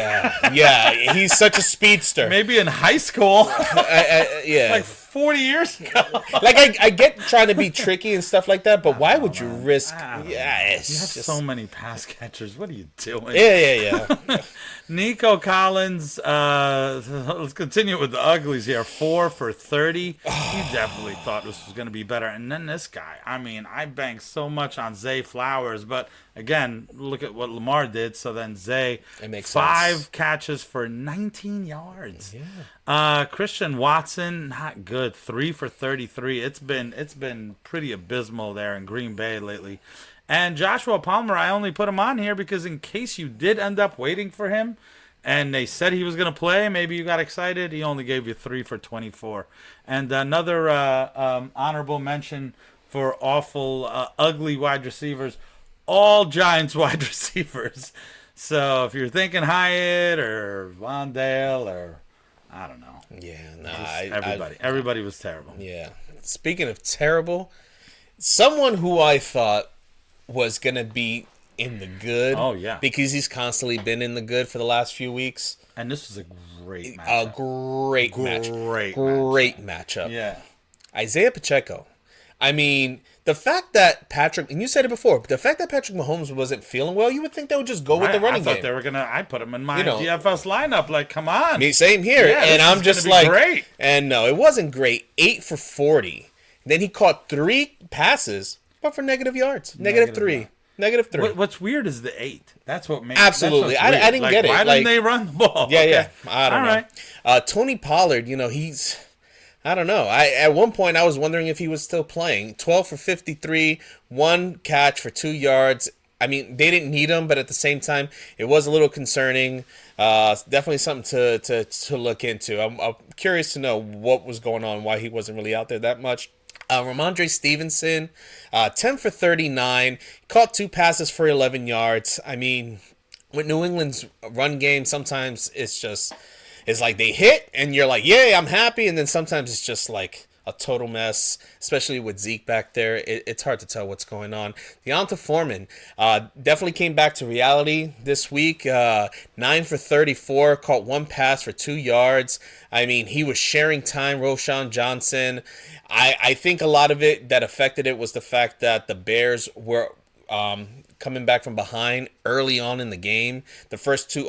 Yeah, he's such a speedster. Maybe in high school. Like 40 years ago. Like I get trying to be tricky and stuff like that, but why would you risk? Yeah, it's You have just so many pass catchers. What are you doing? Yeah. Nico Collins, let's continue with the uglies here. 4 for 30. He definitely thought this was going to be better. And then this guy, I mean, I banked so much on Zay Flowers, but again, look at what Lamar did. So then Zay, It makes 5 sense. catches for 19 yards. Christian Watson, not good. 3 for 33. It's been pretty abysmal there in Green Bay lately. And Joshua Palmer, I only put him on here because in case you did end up waiting for him and they said he was going to play, maybe you got excited, he only gave you 3 for 24. And another honorable mention for awful, ugly wide receivers, all Giants wide receivers. So if you're thinking Hyatt or Wandale or I don't know. Everybody was terrible. Yeah. Speaking of terrible, someone who I thought was going to be in the good. Oh, yeah. Because he's constantly been in the good for the last few weeks. And this was a great matchup. A great matchup. Yeah. Isaiah Pacheco. I mean, the fact that Patrick, and you said it before, the fact that Patrick Mahomes wasn't feeling well, you would think they would just go with the running I thought game. they were gonna. I put him in my DFS lineup. Like, come on. Me, same here. Yeah, and this I'm is just gonna be like, great. And no, it wasn't great. 8 for 40. Then he caught 3 passes, but for negative yards. Negative 3. Negative 3. What's weird is the 8. That's what makes Absolutely. That's what's I didn't get it. Why didn't they run the ball? Yeah, Okay. yeah. I don't know. Right. Tony Pollard, he's... I don't know. At one point, I was wondering if he was still playing. 12 for 53, 1 catch for 2 yards. I mean, they didn't need him, but at the same time, it was a little concerning. Definitely something to look into. I'm curious to know what was going on, why he wasn't really out there that much. Ramondre Stevenson, 10 for 39, caught 2 passes for 11 yards. I mean, with New England's run game, sometimes it's like they hit and you're like, yay, I'm happy. And then sometimes it's just like a total mess, especially with Zeke back there. It's hard to tell what's going on. Deonta Foreman definitely came back to reality this week. 9 for 34, caught 1 pass for 2 yards. I mean, he was sharing time, Roshan Johnson. I think a lot of it that affected it was the fact that the Bears were coming back from behind early on in the game. The first two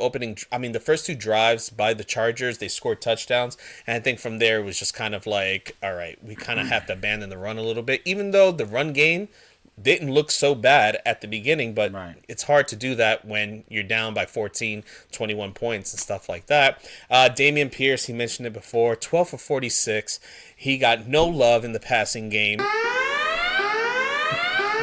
drives by the Chargers, they scored touchdowns. And I think from there it was just kind of like, all right, we kind of have to abandon the run a little bit. Even though the run game didn't look so bad at the beginning, but It's hard to do that when you're down by 14, 21 points and stuff like that. Dameon Pierce, he mentioned it before, 12 for 46. He got no love in the passing game.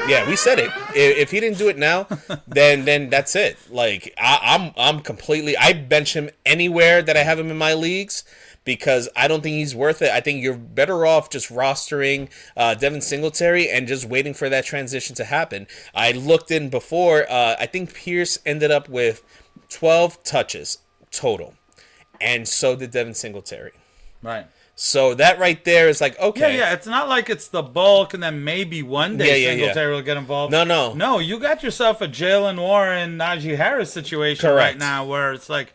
Yeah, we said it. If he didn't do it now, then that's it. Like I'm completely. I bench him anywhere that I have him in my leagues because I don't think he's worth it. I think you're better off just rostering Devin Singletary and just waiting for that transition to happen. I looked in before. I think Pierce ended up with 12 touches total, and so did Devin Singletary. Right. So that right there is like, okay. Yeah. It's not like it's the bulk and then maybe one day Singletary will get involved. No. No, you got yourself a Jalen Warren, Najee Harris situation right now where it's like,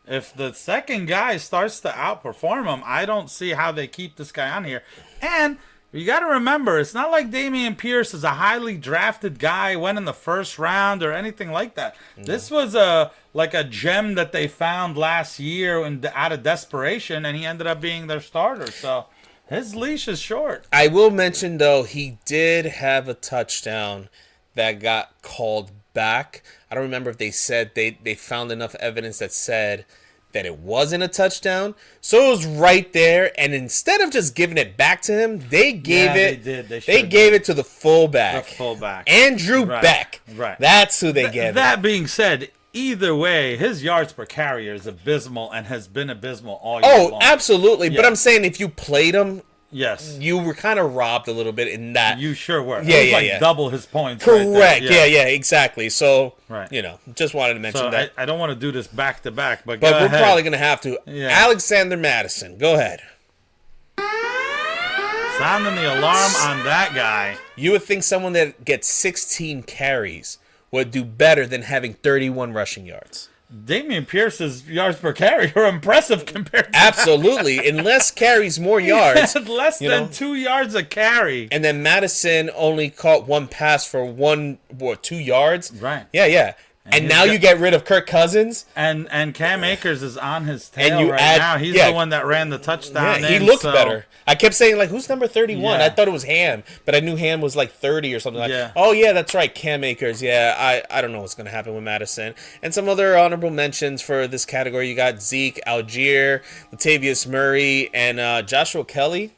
if the second guy starts to outperform him, I don't see how they keep this guy on here. And you got to remember, it's not like Dameon Pierce is a highly drafted guy, went in the first round or anything like that. No. This was a gem that they found last year out of desperation, and he ended up being their starter. So his leash is short. I will mention, though, he did have a touchdown that got called back. I don't remember if they said they found enough evidence that said that it wasn't a touchdown. So it was right there, and instead of just giving it back to him, they gave it to the fullback. Andrew Beck. Right. That's who they gave it. That being said, either way, his yards per carry is abysmal and has been abysmal all year long. Oh, absolutely. Yeah. But I'm saying if you played him, yes, you were kind of robbed a little bit in that. You sure were. Yeah, it was double his points. Correct. Right there. Yeah, exactly. So, right. Just wanted to mention that. I don't want to do this back to back, but we're probably going to have to. Yeah. Alexander Madison, go ahead. Sounding the alarm on that guy. You would think someone that gets 16 carries would do better than having 31 rushing yards. Dameon Pierce's yards per carry are impressive compared to absolutely. In less carries, more yards. Less than 2 yards a carry. And then Madison only caught one pass for 2 yards. Right. Yeah. And now you get rid of Kirk Cousins. And Cam Akers is on his tail now. He's the one that ran the touchdown. Yeah, he looked better. I kept saying, like, who's number 31? Yeah. I thought it was Ham, but I knew Ham was like 30 or something. Oh, yeah, that's right, Cam Akers. Yeah, I don't know what's going to happen with Madison. And some other honorable mentions for this category. You got Zeke, Algier, Latavius Murray, and Joshua Kelly.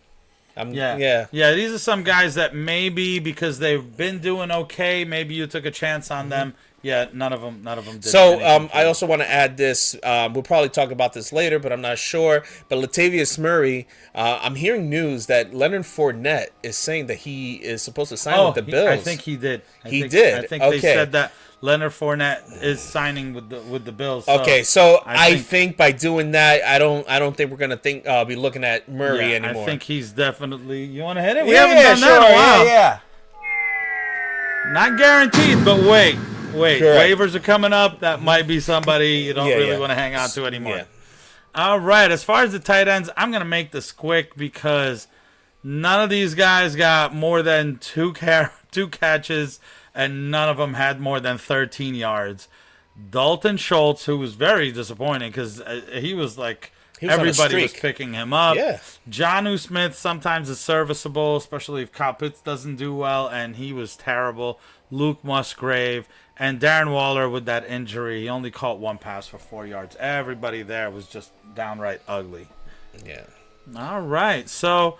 Yeah, these are some guys that maybe because they've been doing okay, maybe you took a chance on them. Yeah, none of them did. So I also want to add this. We'll probably talk about this later, but I'm not sure. But Latavius Murray, I'm hearing news that Leonard Fournette is saying that he is supposed to sign with the Bills. I think he did. I think they said that Leonard Fournette is signing with the Bills. So okay, so I think by doing that, I don't think we're gonna be looking at Murray anymore. I think he's definitely. You want to hit it? We haven't done that in a while. Yeah. Not guaranteed, but wait. Waivers are coming up. That might be somebody you don't really want to hang on to anymore. Yeah. All right. As far as the tight ends, I'm going to make this quick because none of these guys got more than two catches, and none of them had more than 13 yards. Dalton Schultz, who was very disappointing because he was like everybody was picking him up. Yeah. Jonnu Smith sometimes is serviceable, especially if Kyle Pitts doesn't do well, and he was terrible. Luke Musgrave. And Darren Waller with that injury, he only caught one pass for 4 yards. Everybody there was just downright ugly. Yeah. All right. So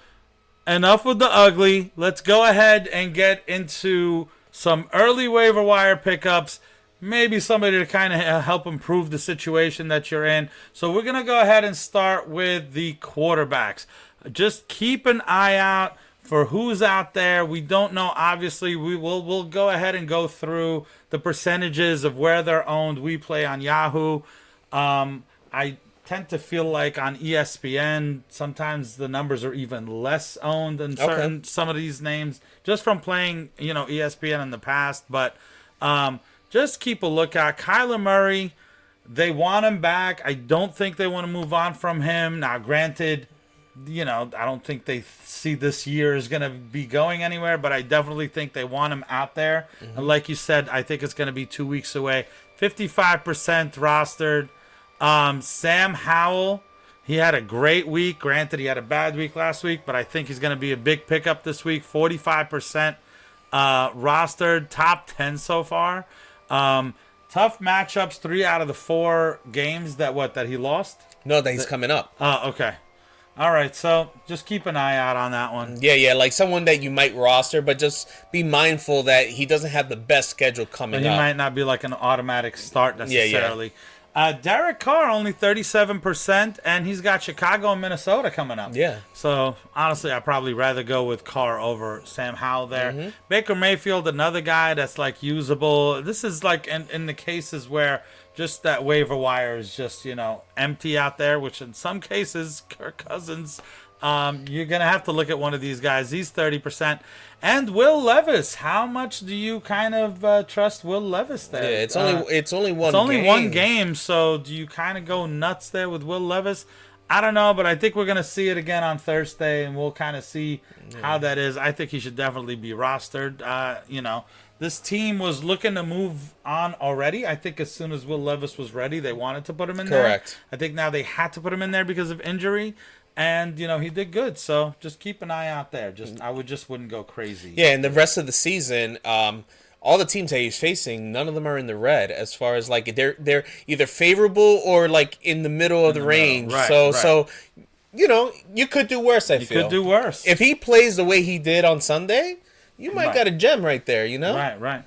enough with the ugly. Let's go ahead and get into some early waiver wire pickups. Maybe somebody to kind of help improve the situation that you're in. So we're going to go ahead and start with the quarterbacks. Just keep an eye out for who's out there. We don't know. Obviously, we'll go ahead and go through the percentages of where they're owned. We play on Yahoo. I tend to feel like on ESPN, sometimes the numbers are even less owned than some of these names, just from playing, ESPN in the past. But just keep a lookout. Kyler Murray, they want him back. I don't think they want to move on from him. Now, granted, I don't think they see this year is going to be going anywhere, but I definitely think they want him out there. Mm-hmm. And like you said, I think it's going to be 2 weeks away. 55% rostered. Sam Howell, he had a great week. Granted, he had a bad week last week, but I think he's going to be a big pickup this week. 45% rostered, top 10 so far. Tough matchups, 3 out of the 4 games that he lost? No, that he's coming up. Oh, okay. All right, so just keep an eye out on that one. Yeah, like someone that you might roster, but just be mindful that he doesn't have the best schedule But coming he up. might not be like an automatic start Yeah. necessarily. Derek Carr only 37%, and he's got Chicago and Minnesota coming up. Yeah. So honestly, I'd probably rather go with Carr over Sam Howell there. Mm-hmm. Baker Mayfield, another guy that's like usable. This is like in the cases where just that waiver wire is just empty out there, which in some cases, Kirk Cousins. You're gonna have to look at one of these guys. He's 30%, and Will Levis. How much do you kind of trust Will Levis there? Yeah, it's only one. It's only game. one game, so do you kind of go nuts there with Will Levis? I don't know, but I think we're gonna see it again on Thursday, and we'll kind of see how that is. I think he should definitely be rostered. This team was looking to move on already. I think as soon as Will Levis was ready, they wanted to put him in there. Correct. I think now they had to put him in there because of injury. And he did good, so just keep an eye out there. I wouldn't go crazy. Yeah, and the rest of the season, all the teams that he's facing, none of them are in the red. As far as like they're either favorable or like in the middle of the range. Right, So you could do worse. I feel Could do worse. if he plays the way he did on Sunday. You might Right. got a gem right there. Right.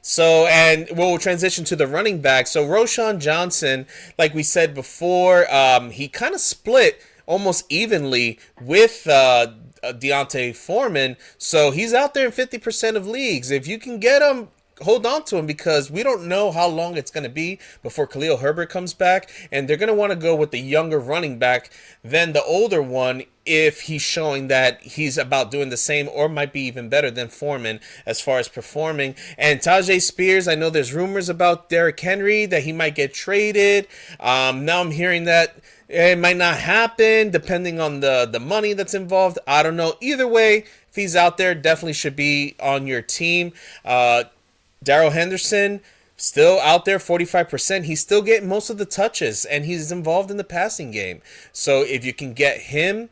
So, and we'll transition to the running back. So, Roshan Johnson, like we said before, he kind of split almost evenly with Deontay Foreman. So, he's out there in 50% of leagues. If you can get him, hold on to him because we don't know how long it's going to be before Khalil Herbert comes back. And they're going to want to go with the younger running back than the older one if he's showing that he's about doing the same or might be even better than Foreman as far as performing. And Tajay Spears, I know there's rumors about Derrick Henry that he might get traded. Now I'm hearing that it might not happen depending on the money that's involved. I don't know. Either way, if he's out there, definitely should be on your team. Darrell Henderson, still out there, 45%. He's still getting most of the touches, and he's involved in the passing game. So if you can get him,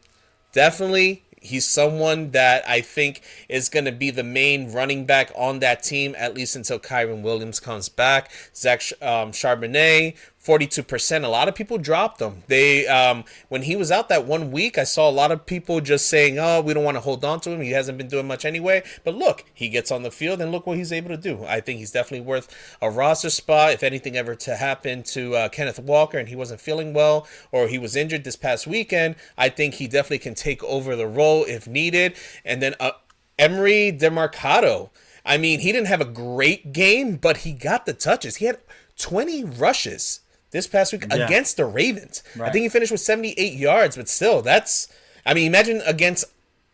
definitely, he's someone that I think is going to be the main running back on that team, at least until Kyron Williams comes back. Zach Charbonnet, 42%. A lot of people dropped him. When he was out that 1 week, I saw a lot of people just saying, oh, we don't want to hold on to him. He hasn't been doing much anyway. But look, he gets on the field, and look what he's able to do. I think he's definitely worth a roster spot. If anything ever to happen to Kenneth Walker and he wasn't feeling well or he was injured this past weekend, I think he definitely can take over the role if needed. And then Emery DeMarcado. I mean, he didn't have a great game, but he got the touches. He had 20 rushes this past week against the Ravens. Right. I think he finished with 78 yards, but still, imagine against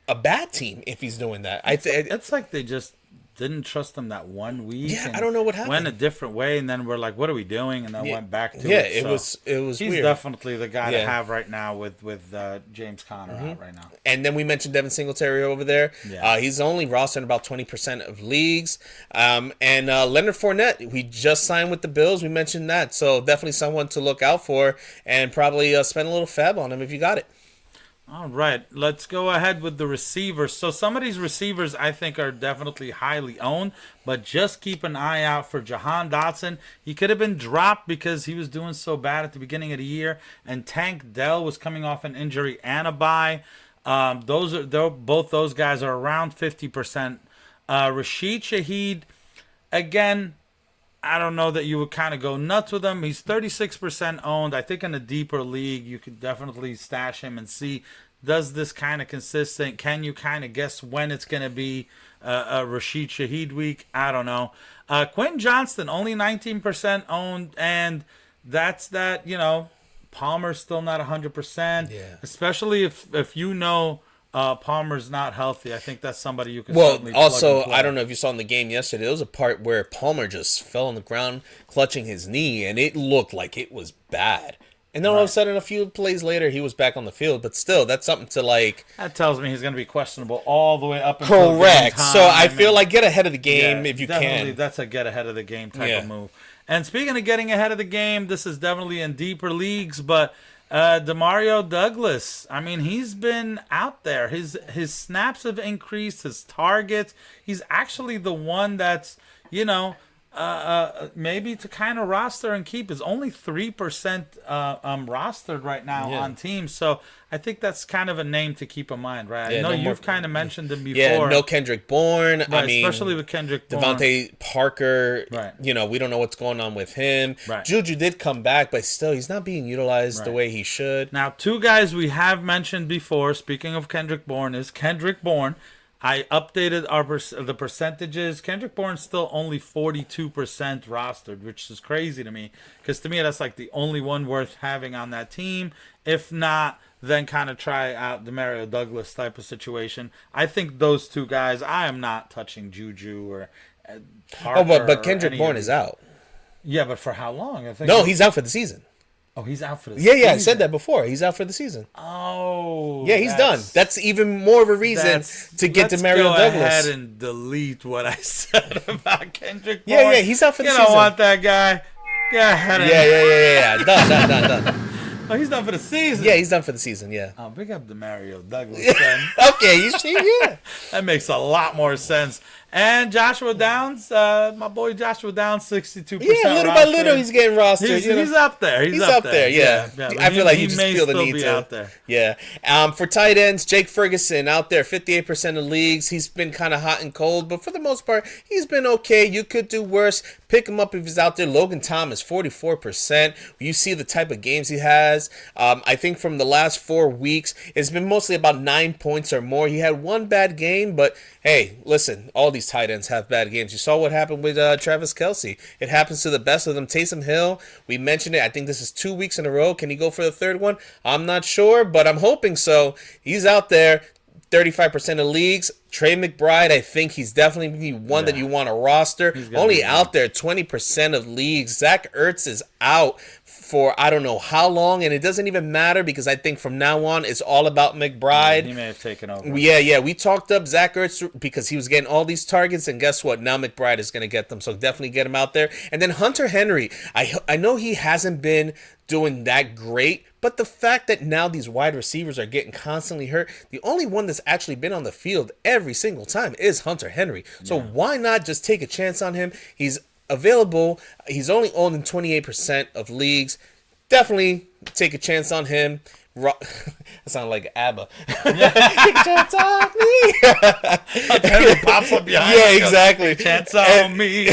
a bad team if he's doing that. It's like they just didn't trust him that 1 week. Yeah, I don't know what happened. Went a different way, and then we're like, "What are we doing?" And then went back to it. Yeah, So it was he's weird. definitely the guy to Yeah. have right now with James Conner out right now. And then we mentioned Devin Singletary over there. Yeah. He's only rostered in about 20% of leagues. And Leonard Fournette, we just signed with the Bills. We mentioned that. So definitely someone to look out for and probably spend a little fab on him if you got it. All right, let's go ahead with the receivers. So some of these receivers I think are definitely highly owned, but just keep an eye out for Jahan Dotson. He could have been dropped because he was doing so bad at the beginning of the year, and Tank Dell was coming off an injury and a bye. Both those guys are around 50%. Rashid Shaheed, again, I don't know that you would kind of go nuts with him. He's 36% owned. I think in a deeper league, you could definitely stash him and see, does this kind of consistent? Can you kind of guess when it's going to be a Rashid Shaheed week? I don't know. Quentin Johnston, only 19% owned, and that's that, Palmer's still not 100%. Yeah. Especially if Palmer's not healthy. I think that's somebody you can Well, certainly plug also, and play. I don't know if you saw in the game yesterday, there was a part where Palmer just fell on the ground clutching his knee, and it looked like it was bad. And then all of a sudden, a few plays later, he was back on the field. But still, that's something to like... That tells me he's going to be questionable all the way up until Correct. game time. So I feel like get ahead of the game Yeah, if you definitely, can. that's a get ahead of the game type Yeah. of move. And speaking of getting ahead of the game, this is definitely in deeper leagues, but Demario Douglas, I mean, he's been out there. His snaps have increased, his targets. He's actually the one that's, maybe to kind of roster and keep is only 3% rostered right now on teams. So I think that's kind of a name to keep in mind, right? Yeah, I know no you've more- kind of mentioned him before. Yeah, no Kendrick Bourne. right, I mean, especially with Kendrick Bourne. Devontae Parker, Right. you know, we don't know what's going on with him. Right. Juju did come back, but still, he's not being utilized the Right. way he should. Now, two guys we have mentioned before, speaking of Kendrick Bourne, is Kendrick Bourne. I updated the percentages. Kendrick Bourne's still only 42% rostered, which is crazy to me. Because to me, that's like the only one worth having on that team. If not, then kind of try out the Mario Douglas type of situation. I think those two guys, I am not touching Juju or Parker. Oh, but or Kendrick any Bourne of is these. out. Yeah, but for how long? I think No, he's out for the season. Oh, he's out for the Yeah, season. I said that before. He's out for the season. Oh. Yeah, he's done. That's even more of a reason to get to Mario Let's Douglas. go ahead and delete what I said about Kendrick Yeah, Bourne. yeah, he's out for the You season. don't want that guy. Go ahead and... Yeah. Done. Oh, he's done for the season. Yeah, he's done for the season, yeah. Oh, big up to Mario Douglas, then. Okay, you see, yeah. That makes a lot more sense. And Joshua Downs, my boy Joshua Downs, 62%. Yeah, little by little, he's getting rostered. He's up there. He's up there, yeah. I feel like you just may feel the still need be to. out there. Yeah. For tight ends, Jake Ferguson out there, 58% of leagues. He's been kind of hot and cold, but for the most part, he's been okay. You could do worse. Pick him up if he's out there. Logan Thomas, 44%. You see the type of games he has. I think from the last 4 weeks, it's been mostly about 9 points or more. He had one bad game, but hey, listen, all these tight ends have bad games. You saw what happened with Travis Kelce. It happens to the best of them. Taysom Hill, we mentioned it. I think this is 2 weeks in a row. Can he go for the third one? I'm not sure, but I'm hoping so. He's out there. 35% of leagues. Trey McBride, I think he's definitely one that you want to roster. Only out there, 20% of leagues. Zach Ertz is out for I don't know how long, and it doesn't even matter because I think from now on it's all about McBride. He may have taken over. Yeah, we talked up Zach Ertz because he was getting all these targets, and guess what? Now McBride is going to get them, so definitely get him out there. And then Hunter Henry, I know he hasn't been doing that great, but the fact that now these wide receivers are getting constantly hurt, the only one that's actually been on the field every single time is Hunter Henry. So why not just take a chance on him? He's available. He's only owned in 28% of leagues. Definitely take a chance on him. That sounds like ABBA. Take a chance on me. Henry pops up behind Yeah, him, exactly. Chance on me.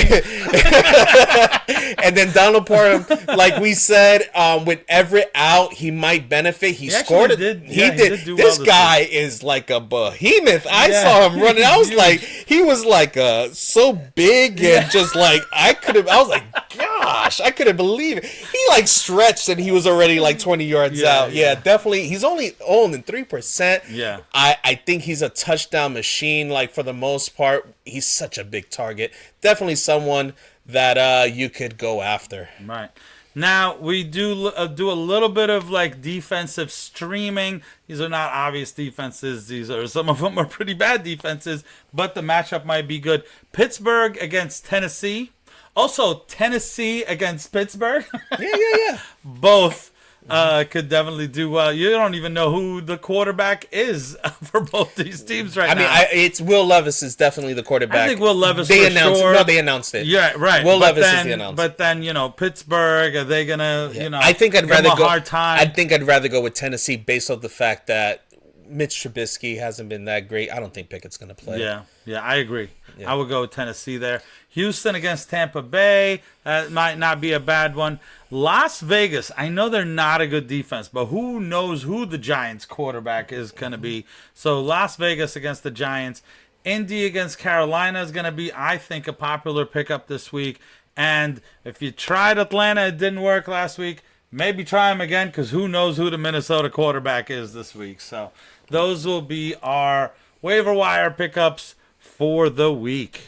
And then Donald Parham, like we said, with Everett out, he might benefit. He scored it. did. He Yeah, he did. did do This well this guy is like a behemoth. I Yeah. saw him running. I was Huge. like, he was like so big and just like I was like, gosh, I couldn't believe it. He like stretched and he was already like 20 yards out. Yeah, definitely. He's only owned in 3%. Yeah. I think he's a touchdown machine. Like for the most part, he's such a big target. Definitely someone that you could go after. Right. Now, we do a little bit of like defensive streaming. These are not obvious defenses. Some of them are pretty bad defenses, but the matchup might be good. Pittsburgh against Tennessee. Also, Tennessee against Pittsburgh. Yeah. Both could definitely do well. You don't even know who the quarterback is for both these teams right now. I mean, it's Will Levis is definitely the quarterback. I think Will Levis They for announced sure. No, they announced it. Yeah, right. Will But Levis is then, the announcer. But then, Pittsburgh, are they gonna, I think I'd give rather them a go. hard time? I think I'd rather go with Tennessee based on the fact that Mitch Trubisky hasn't been that great. I don't think Pickett's going to play. Yeah, I agree. I would go with Tennessee there. Houston against Tampa Bay. That might not be a bad one. Las Vegas. I know they're not a good defense, but who knows who the Giants quarterback is going to be. So Las Vegas against the Giants. Indy against Carolina is going to be, I think, a popular pickup this week. And if you tried Atlanta, it didn't work last week, maybe try them again because who knows who the Minnesota quarterback is this week. So those will be our waiver wire pickups for the week.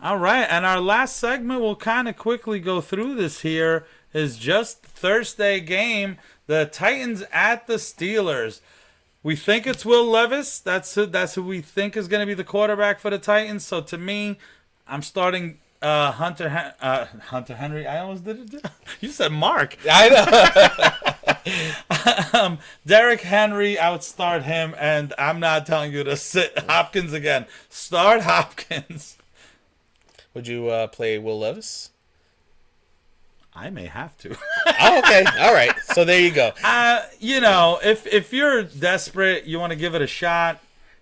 All right, and our last segment, we'll kind of quickly go through this here, is just Thursday game, the Titans at the Steelers. We think it's Will Levis. That's who we think is going to be the quarterback for the Titans. So to me, I'm starting Hunter Henry. I almost did it. You said Mark. I know. Derrick Henry, I would start him, and I'm not telling you to sit Hopkins again. Start Hopkins. Would you play Will Levis? I may have to. Oh, okay. All right. So there you go. If you're desperate, you want to give it a shot.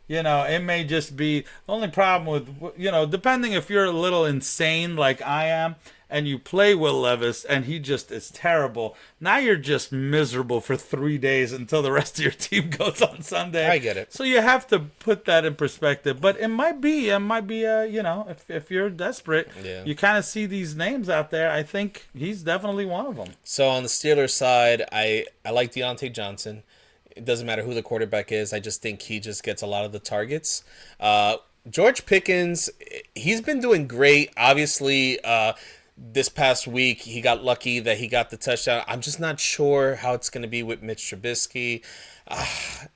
It may just be the only problem with, depending if you're a little insane like I am and you play Will Levis and he just is terrible. Now you're just miserable for 3 days until the rest of your team goes on Sunday. I get it. So you have to put that in perspective. But it might be, if you're desperate, Yeah. you kind of see these names out there. I think he's definitely one of them. So on the Steelers side, I like Deontay Johnson. It doesn't matter who the quarterback is. I just think he just gets a lot of the targets. George Pickens, he's been doing great. Obviously, this past week, he got lucky that he got the touchdown. I'm just not sure how it's going to be with Mitch Trubisky.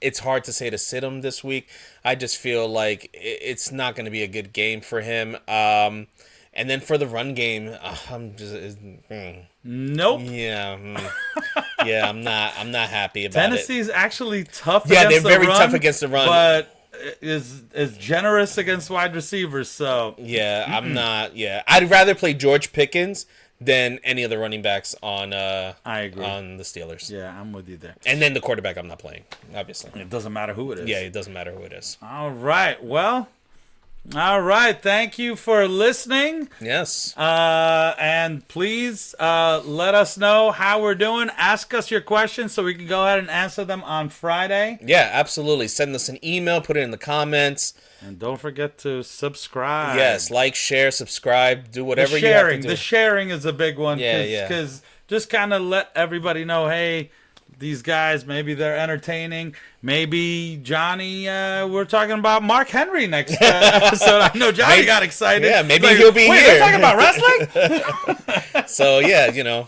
It's hard to say to sit him this week. I just feel like it's not going to be a good game for him. And then for the run game, I'm just... Nope. Yeah, yeah, I'm not happy about Tennessee's actually tough. Yeah, against they're very the run, tough against the run, but is generous against wide receivers. So it. Yeah, I'm not. Yeah, I'd rather play George Pickens than any of the running backs on. I agree. On the Steelers. Yeah, I'm with you there. And then the quarterback, I'm not playing. Obviously. It doesn't matter who it is. Yeah, it doesn't matter who it is. All right. Well. All right. Thank you for listening. Yes. And please let us know how we're doing. Ask us your questions so we can go ahead and answer them on Friday. Yeah, absolutely. Send us an email. Put it in the comments. And don't forget to subscribe. Yes, like, share, subscribe, do whatever you have to do. The sharing is a big one. Yeah. Because just kind of let everybody know, hey, these guys, maybe they're entertaining. Maybe Johnny, we're talking about Mark Henry next episode. I know Johnny got excited. Yeah, maybe he'll be Wait, here. they're talking about wrestling? So, yeah,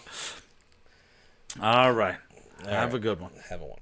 All right. Have a good one. Have a one.